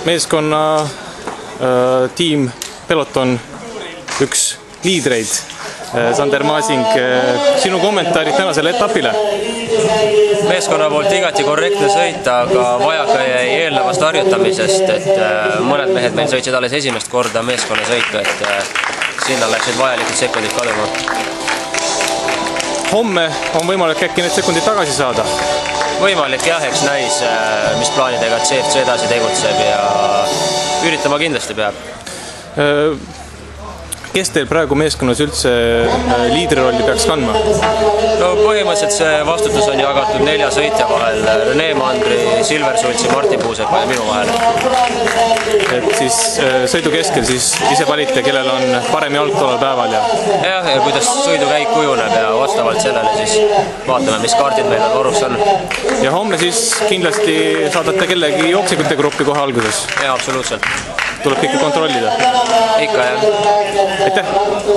meeskonna tiim Peloton üks liidreid. Sander Maasing, sinu kommentaarid tänasele etapile? Meeskonna poolt igati korrektne sõit, aga vajaka jäi eelnevast harjutamisest, et mõned mehed meil sõitsid alles esimest korda meeskonna sõitu, et sinna läksid vajalikud sekundid kaduma. Homme on võimalik äkki need sekundid tagasi saada? Võimalik jah, eks näis, mis plaanidega CFC edasi tegutseb ja üritama kindlasti peab. Kes teil praegu meeskonnas üldse liidrirolli peaks kandma? No põhimõtteliselt see vastutus on jagatud 4 sõitja vahel, Rene Mandri, Silver Sultsi, Martin Puusepa ja minu vahel. Et siis sõidu keskel siis ise valite, kellel on parem jalg tollel päeval ja kuidas sõidukäik kujuneb ja vastavalt sellele siis vaatame, mis kaardid meil on oruks on. Ja homme siis kindlasti saadate kellegi jooksjate gruppi kohe alguses? Jah, absoluutselt. Tuleb ikka kontrollida? Ikka jah. Aitäh!